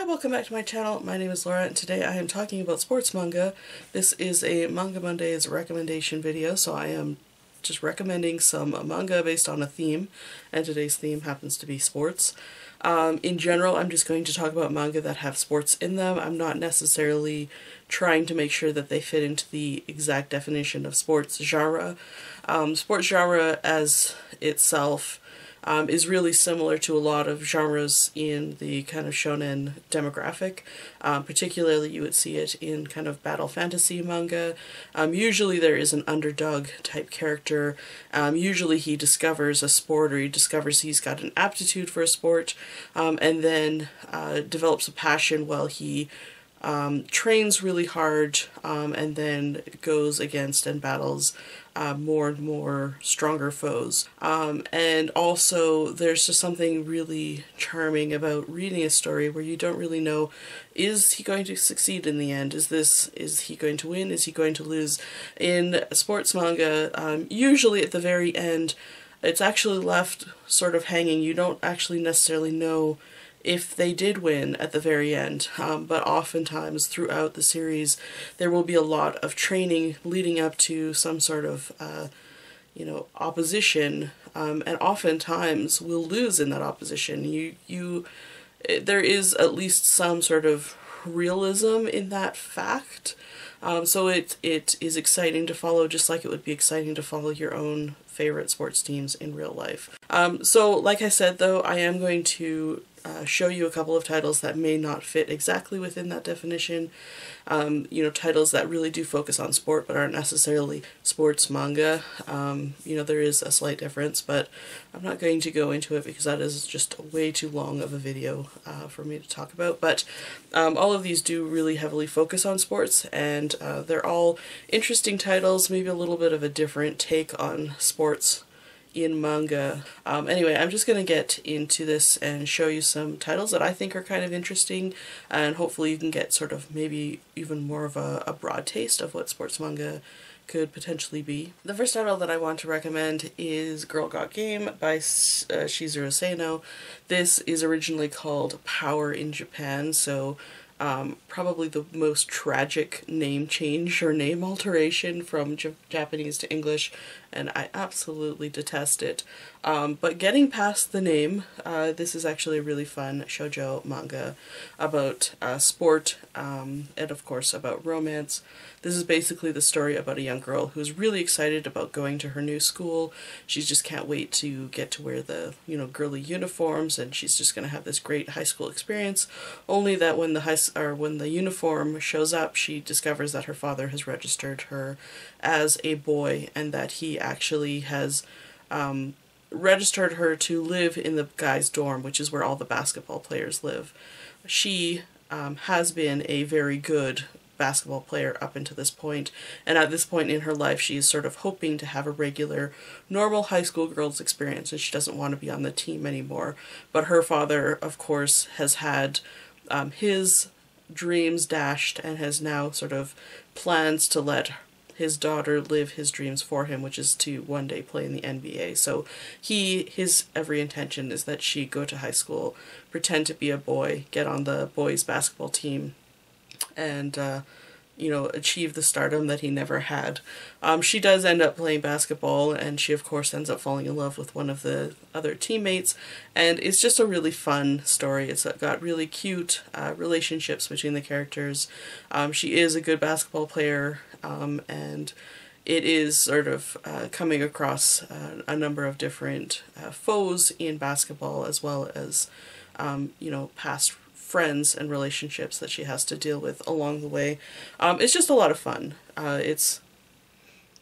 Hi, welcome back to my channel. My name is Laura and today I am talking about sports manga. This is a Manga Mondays recommendation video, so I am just recommending some manga based on a theme, and today's theme happens to be sports. In general, I'm just going to talk about manga that have sports in them. I'm not necessarily trying to make sure that they fit into the exact definition of sports genre. Sports genre as itself is really similar to a lot of genres in the kind of shonen demographic. Particularly you would see it in kind of battle fantasy manga. Usually there is an underdog type character. Usually he discovers a sport, or he discovers he's got an aptitude for a sport, and then develops a passion while he trains really hard, and then goes against and battles more and more stronger foes. And also there's just something really charming about reading a story where you don't really know, is he going to succeed in the end? Is he going to win? Is he going to lose? In sports manga, usually at the very end, it's actually left sort of hanging. You don't actually necessarily know if they did win at the very end, but oftentimes throughout the series there will be a lot of training leading up to some sort of opposition, and oftentimes we'll lose in that opposition. There is at least some sort of realism in that fact, so it is exciting to follow, just like it would be exciting to follow your own favorite sports teams in real life. So like I said though, I am going to show you a couple of titles that may not fit exactly within that definition. Titles that really do focus on sport but aren't necessarily sports manga. There is a slight difference, but I'm not going to go into it because that is just way too long of a video for me to talk about. But all of these do really heavily focus on sports, and they're all interesting titles, maybe a little bit of a different take on sports in manga. Anyway, I'm just going to get into this and show you some titles that I think are kind of interesting, and hopefully you can get sort of maybe even more of a broad taste of what sports manga could potentially be. The first title that I want to recommend is Girl Got Game by Shizuru Seino. This is originally called Power in Japan, so probably the most tragic name change or name alteration from Japanese to English, and I absolutely detest it. But getting past the name, this is actually a really fun shoujo manga about sport, and of course about romance. This is basically the story about a young girl who's really excited about going to her new school. She just can't wait to get to wear the, girly uniforms, and she's just going to have this great high school experience. Only that when the uniform shows up, she discovers that her father has registered her as a boy, and that he actually has registered her to live in the guy's dorm, which is where all the basketball players live. She has been a very good basketball player up until this point, and at this point in her life she is sort of hoping to have a regular, normal high school girl's experience, and she doesn't want to be on the team anymore. But her father, of course, has had his dreams dashed and has now sort of plans to let his daughter live his dreams for him, which is to one day play in the NBA. So his every intention is that she go to high school, pretend to be a boy, get on the boys basketball team, and achieve the stardom that he never had. She does end up playing basketball, and she of course ends up falling in love with one of the other teammates, and it's just a really fun story. It's got really cute relationships between the characters. She is a good basketball player, and it is sort of coming across a number of different foes in basketball, as well as past friends and relationships that she has to deal with along the way. It's just a lot of fun. It's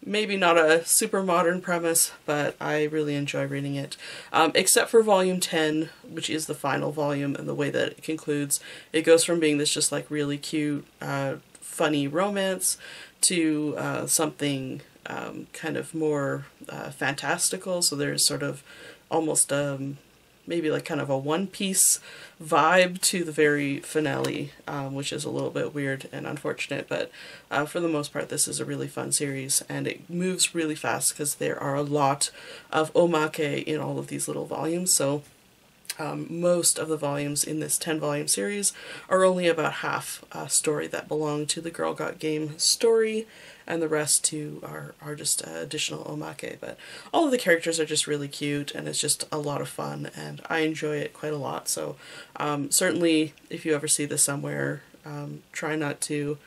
maybe not a super modern premise, but I really enjoy reading it. Except for volume 10, which is the final volume, and the way that it concludes, it goes from being this just like really cute, funny romance to something kind of more fantastical. So there's sort of almost maybe like kind of a One Piece vibe to the very finale, which is a little bit weird and unfortunate, but for the most part this is a really fun series, and it moves really fast because there are a lot of omake in all of these little volumes. So most of the volumes in this 10-volume series are only about half a story that belong to the Girl Got Game story, and the rest two are just additional omake. But all of the characters are just really cute, and it's just a lot of fun, and I enjoy it quite a lot. So certainly, if you ever see this somewhere, try not to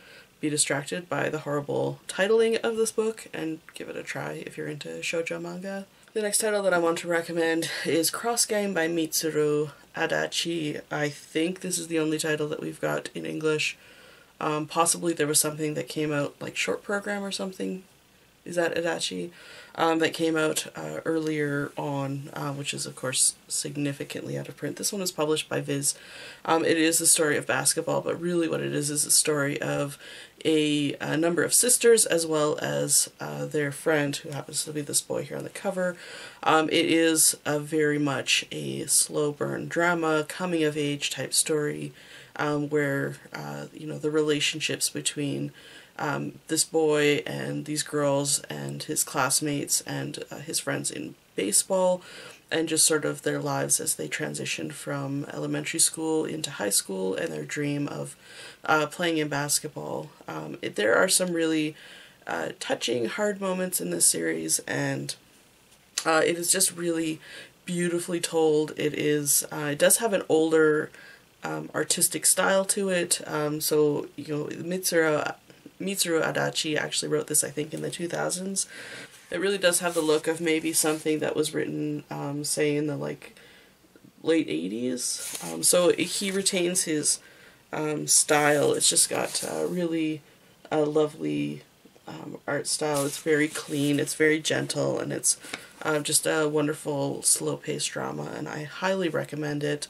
be distracted by the horrible titling of this book, and give it a try if you're into shoujo manga. The next title that I want to recommend is Cross Game by Mitsuru Adachi. I think this is the only title that we've got in English. Possibly there was something that came out, like Short Program or something. Is that Adachi? That came out earlier on, which is of course significantly out of print. This one was published by Viz. It is a story of basketball, but really what it is a story of a number of sisters as well as their friend, who happens to be this boy here on the cover. It is very much a slow burn drama, coming of age type story, where you know, the relationships between this boy and these girls and his classmates and his friends in baseball, and just sort of their lives as they transition from elementary school into high school and their dream of playing in basketball. There are some really touching, hard moments in this series, and it is just really beautifully told. It does have an older artistic style to it, so you know, Mitsuru Adachi actually wrote this, I think, in the 2000s. It really does have the look of maybe something that was written, say, in the like late 80s. So he retains his style. It's just got really lovely art style. It's very clean, it's very gentle, and it's just a wonderful slow-paced drama, and I highly recommend it.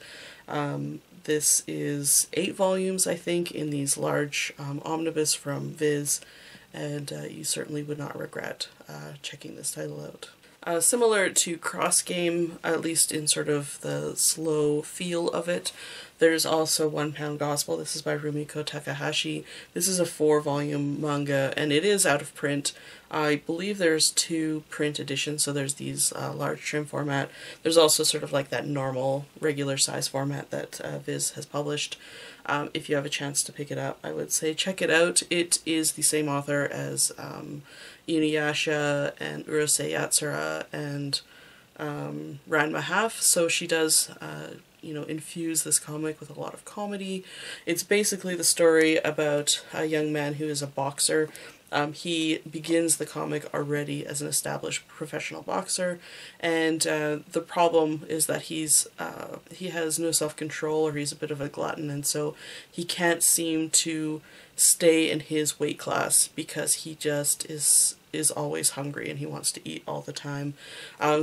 This is 8 volumes, I think, in these large omnibus from Viz, and you certainly would not regret checking this title out. Similar to Cross Game, at least in sort of the slow feel of it, there's also One Pound Gospel. This is by Rumiko Takahashi. This is a 4-volume manga, and it is out of print. I believe there's 2 print editions, so there's these large trim format. There's also sort of like that normal, regular size format that Viz has published. If you have a chance to pick it up, I would say check it out. It is the same author as Inuyasha and Urusei Yatsura and Ranma Half, so she does you know, infuse this comic with a lot of comedy. It's basically the story about a young man who is a boxer. He begins the comic already as an established professional boxer, and the problem is that he has no self-control, or he's a bit of a glutton, and so he can't seem to stay in his weight class because he just is always hungry and he wants to eat all the time.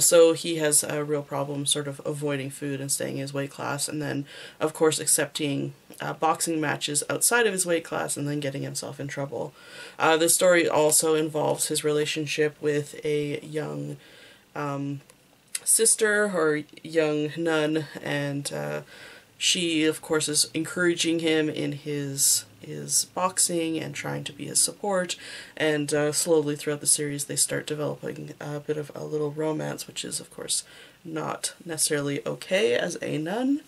So he has a real problem sort of avoiding food and staying in his weight class, and then of course accepting boxing matches outside of his weight class and then getting himself in trouble. The story also involves his relationship with a young sister, or young nun, and she of course is encouraging him in his boxing and trying to be his support, and slowly throughout the series they start developing a bit of a little romance, which is of course not necessarily okay as a nun.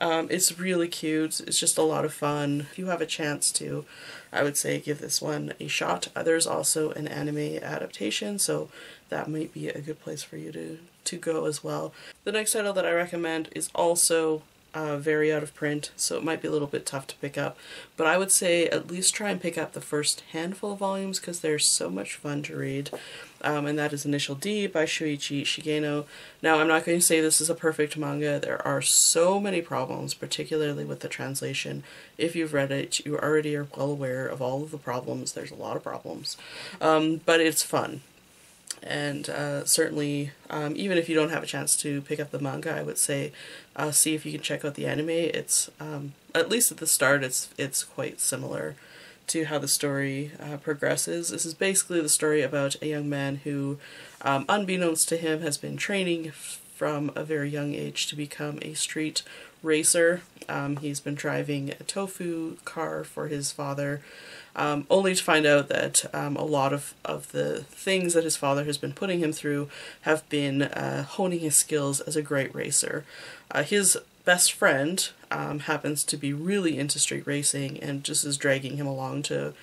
It's really cute, it's just a lot of fun. If you have a chance to, I would say give this one a shot. There's also an anime adaptation, so that might be a good place for you to go as well. The next title that I recommend is also very out of print, so it might be a little bit tough to pick up, but I would say at least try and pick up the first handful of volumes because they're so much fun to read, and that is Initial D by Shuichi Shigeno. Now, I'm not going to say this is a perfect manga. There are so many problems, particularly with the translation. If you've read it, you already are well aware of all of the problems. There's a lot of problems, but it's fun. And certainly, even if you don't have a chance to pick up the manga, I would say see if you can check out the anime. It's at least at the start, it's quite similar to how the story progresses. This is basically the story about a young man who, unbeknownst to him, has been training from a very young age to become a street racer. He's been driving a tofu car for his father, only to find out that a lot of the things that his father has been putting him through have been honing his skills as a great racer. His best friend happens to be really into street racing and just is dragging him along to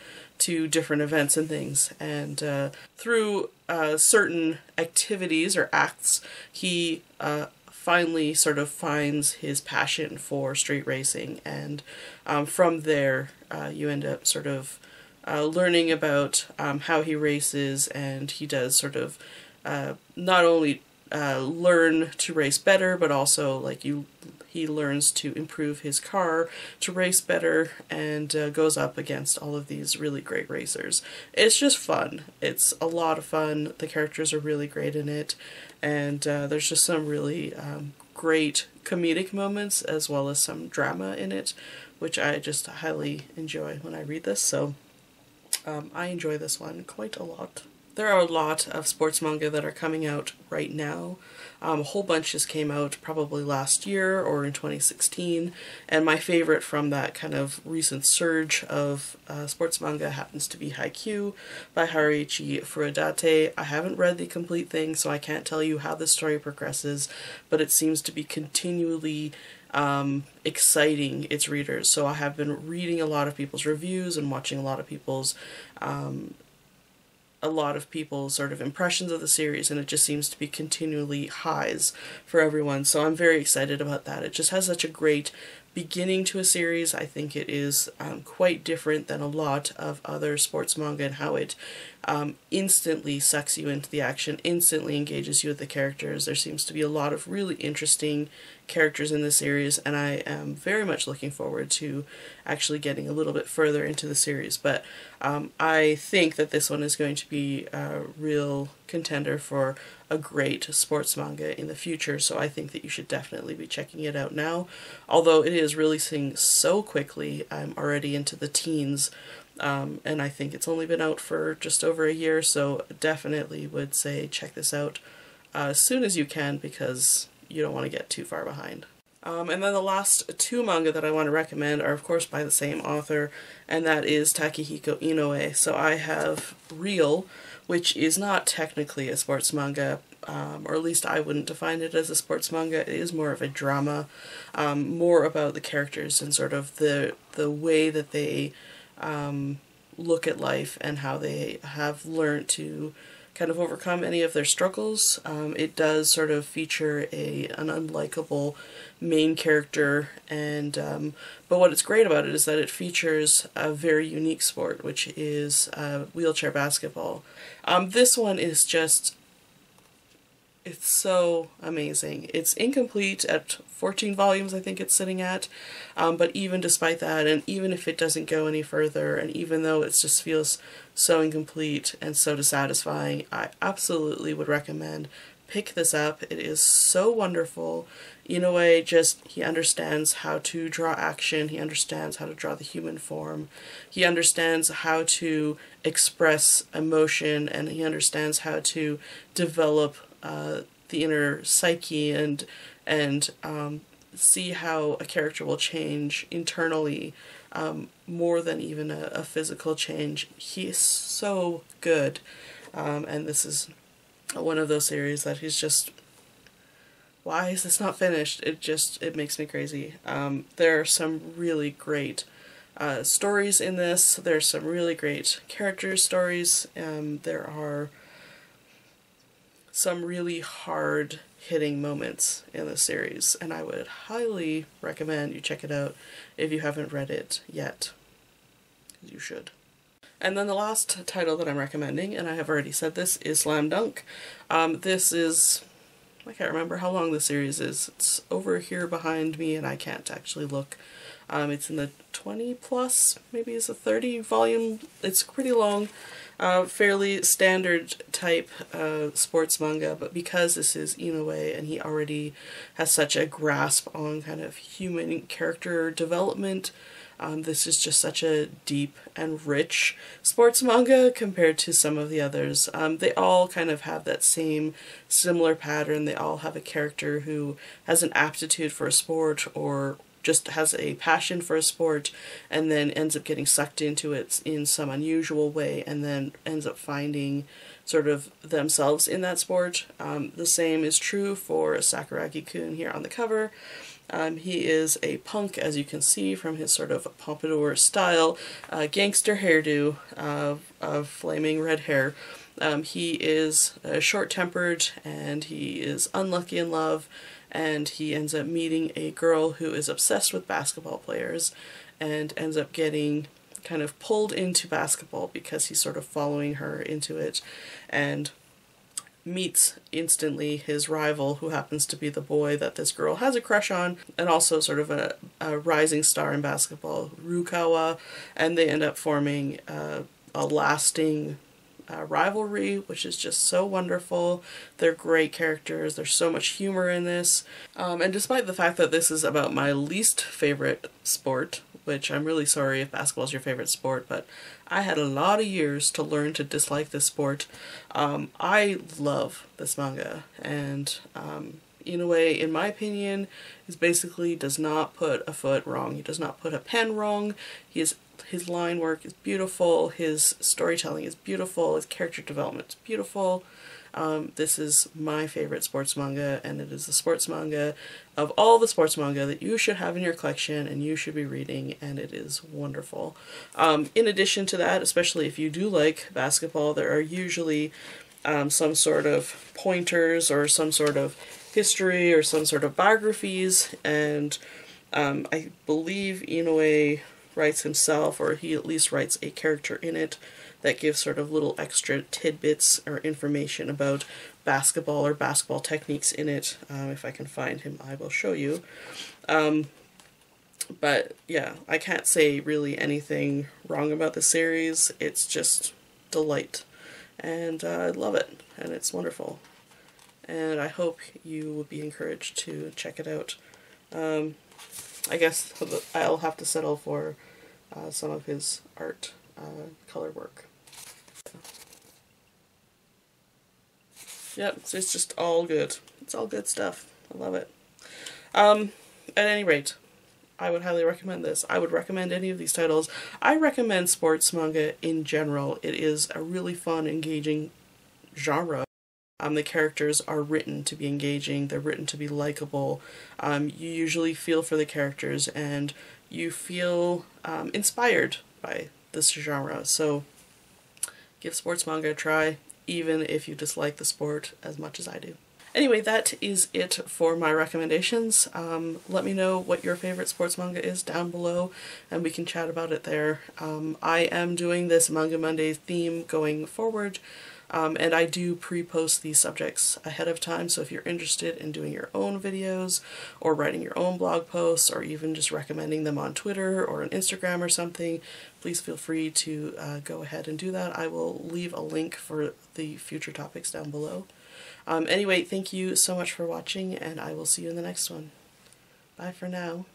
different events and things. And through certain activities or acts, he finally sort of finds his passion for street racing. And from there, you end up sort of learning about how he races, and he does sort of not only learn to race better, but also like he learns to improve his car to race better, and goes up against all of these really great racers. It's just fun. It's a lot of fun. The characters are really great in it, and there's just some really great comedic moments as well as some drama in it, which I just highly enjoy when I read this. So I enjoy this one quite a lot. There are a lot of sports manga that are coming out right now. A whole bunch just came out probably last year or in 2016, and my favorite from that kind of recent surge of sports manga happens to be Haikyuu by Haruichi Furudate. I haven't read the complete thing, so I can't tell you how the story progresses, but it seems to be continually exciting its readers. So I have been reading a lot of people's reviews and watching a lot of people's sort of impressions of the series, and it just seems to be continually highs for everyone. So I'm very excited about that. It just has such a great beginning to a series. I think it is quite different than a lot of other sports manga in how it instantly sucks you into the action, instantly engages you with the characters. There seems to be a lot of really interesting characters in this series, and I am very much looking forward to actually getting a little bit further into the series. But I think that this one is going to be a real contender for a great sports manga in the future, so I think that you should definitely be checking it out now. Although it is releasing so quickly, I'm already into the teens, and I think it's only been out for just over a year, so definitely would say check this out as soon as you can, because you don't want to get too far behind. And then the last two manga that I want to recommend are of course by the same author, and that is Takehiko Inoue. So I have Real, which is not technically a sports manga, or at least I wouldn't define it as a sports manga. It is more of a drama, more about the characters and sort of the way that they look at life and how they have learned to kind of overcome any of their struggles. It does sort of feature an unlikable main character, and but what is great about it is that it features a very unique sport, which is wheelchair basketball. This one is just, it's so amazing. It's incomplete at 14 volumes, I think it's sitting at, but even despite that, and even if it doesn't go any further, and even though it just feels so incomplete and so dissatisfying, I absolutely would recommend pick this up. It is so wonderful. Inoue he understands how to draw action, he understands how to draw the human form, he understands how to express emotion, and he understands how to develop the inner psyche and see how a character will change internally, more than even a physical change. He is so good, and this is one of those series that he's just, why is this not finished? It makes me crazy. There are some really great stories in this. There's some really great character stories. There are some really hard-hitting moments in the series, and I would highly recommend you check it out if you haven't read it yet. You should. And then the last title that I'm recommending, and I have already said this, is Slam Dunk. This is, I can't remember how long the series is. It's over here behind me, and I can't actually look. It's in the 20 plus, maybe it's a 30 volume. It's pretty long, fairly standard type sports manga, but because this is Inoue and he already has such a grasp on kind of human character development, This is just such a deep and rich sports manga compared to some of the others. They all kind of have that similar pattern. They all have a character who has an aptitude for a sport or just has a passion for a sport and then ends up getting sucked into it in some unusual way and then ends up finding sort of themselves in that sport. The same is true for Sakuragi-kun here on the cover. He is a punk, as you can see from his sort of pompadour style, gangster hairdo of flaming red hair. He is short-tempered and he is unlucky in love, and he ends up meeting a girl who is obsessed with basketball players and ends up getting kind of pulled into basketball because he's sort of following her into it, and meets instantly his rival, who happens to be the boy that this girl has a crush on, and also sort of a rising star in basketball, Rukawa, and they end up forming a lasting rivalry, which is just so wonderful. They're great characters, there's so much humor in this, and despite the fact that this is about my least favorite sport, which I'm really sorry if basketball is your favorite sport, but I had a lot of years to learn to dislike this sport. I love this manga, and Inoue, in my opinion, is basically does not put a foot wrong. He does not put a pen wrong. His line work is beautiful, his storytelling is beautiful, his character development is beautiful. This is my favorite sports manga, and it is the sports manga of all the sports manga that you should have in your collection and you should be reading, and it is wonderful. In addition to that, especially if you do like basketball, there are usually some sort of pointers or some sort of history or some sort of biographies, and I believe Inoue writes himself, or he at least writes a character in it that gives sort of little extra tidbits or information about basketball or basketball techniques in it. If I can find him, I will show you. But yeah, I can't say really anything wrong about the series. It's just delight, and I love it, and it's wonderful. And I hope you will be encouraged to check it out. I guess I'll have to settle for some of his art color work. Yep, so it's just all good. It's all good stuff. I love it. At any rate, I would highly recommend this. I would recommend any of these titles. I recommend sports manga in general. It is a really fun, engaging genre. The characters are written to be engaging, they're written to be likable. You usually feel for the characters and you feel inspired by this genre. So give sports manga a try, even if you dislike the sport as much as I do. Anyway, that is it for my recommendations. Let me know what your favorite sports manga is down below, and we can chat about it there. I am doing this Manga Monday theme going forward, and I do pre-post these subjects ahead of time, so if you're interested in doing your own videos, or writing your own blog posts, or even just recommending them on Twitter or on Instagram or something, please feel free to go ahead and do that. I will leave a link for the future topics down below. Anyway, thank you so much for watching, and I will see you in the next one. Bye for now.